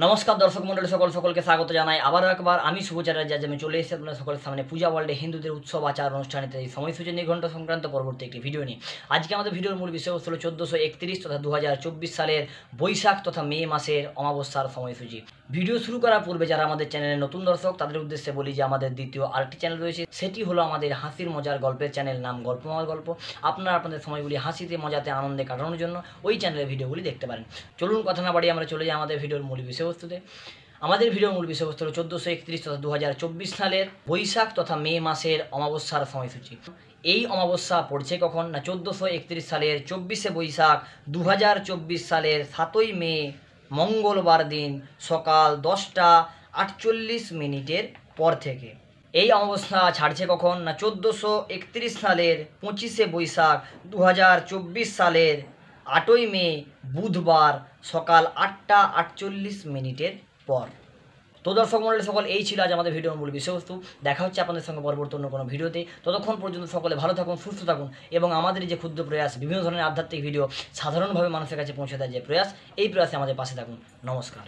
নমস্কার দর্শক মন্ডলী সকলকে স্বাগত জানাই আবারও একবার। আমি শুভচারার আজ আমি চলে এসেছি আপনাদের সকলের সামনে পূজা ওয়ার্ল্ডে হিন্দুদের উৎসব আচার অনুষ্ঠানিতে এই সময়সূচি নির্ঘণ্ট সংক্রান্ত পরবর্তী একটি ভিডিও নিয়ে। আজকে আমাদের ভিডিওর মূল বিষয়বস্তু হলো 1431 তথা 2024 সালের বৈশাখ তথা মে মাসের অমাবস্যার সময়সূচি। ভিডিও শুরু করার পূর্বে যারা আমাদের চ্যানেলের নতুন দর্শক তাদের উদ্দেশ্যে বলি যে আমাদের দ্বিতীয় আরেকটি চ্যানেল রয়েছে, সেটি হলো আমাদের হাসির মজার গল্পের চ্যানেল, নাম গল্পমার গল্প। আপনারা আপনাদের সময়গুলি হাসিতে মজাতে আনন্দে কাটানোর জন্য ওই চ্যানেলের ভিডিওগুলি দেখতে পারেন। চলুন কথা না বাড়িয়ে আমরা চলে যাই আমাদের ভিডিওর মূল বিষয়বস্তুতে। আমাদের ভিডিওর মূল বিষয়বস্তু হল 1431 তথা 2024 সালের বৈশাখ তথা মে মাসের অমাবস্যার সময়সূচি। এই অমাবস্যা পড়ছে কখন না 1431 সালের 24শে বৈশাখ 2024 সালের 7ই মে মঙ্গলবার দিন সকাল 10:48 পর থেকে। এই অমাবস্যা ছাড়ছে কখন না 1431 সালের 25শে বৈশাখ 2024 সালের 8ই মে বুধবার সকাল 8:48 পর। তো দর্শক মন্ডলী সকল, এই ছিল আজ আমাদের ভিডিওর মূল বিষয়বস্তু। দেখা হচ্ছে আপনাদের সঙ্গে পরবর্তী অন্য কোনো ভিডিওতে। ততক্ষণ পর্যন্ত সকলে ভালো থাকুন, সুস্থ থাকুন এবং আমাদের যে ক্ষুদ্র প্রয়াস বিভিন্ন ধরনের আধ্যাত্মিক ভিডিও সাধারণভাবে মানুষের কাছে পৌঁছে দেয় যে প্রয়াস, এই প্রয়াসে আমাদের পাশে থাকুন। নমস্কার।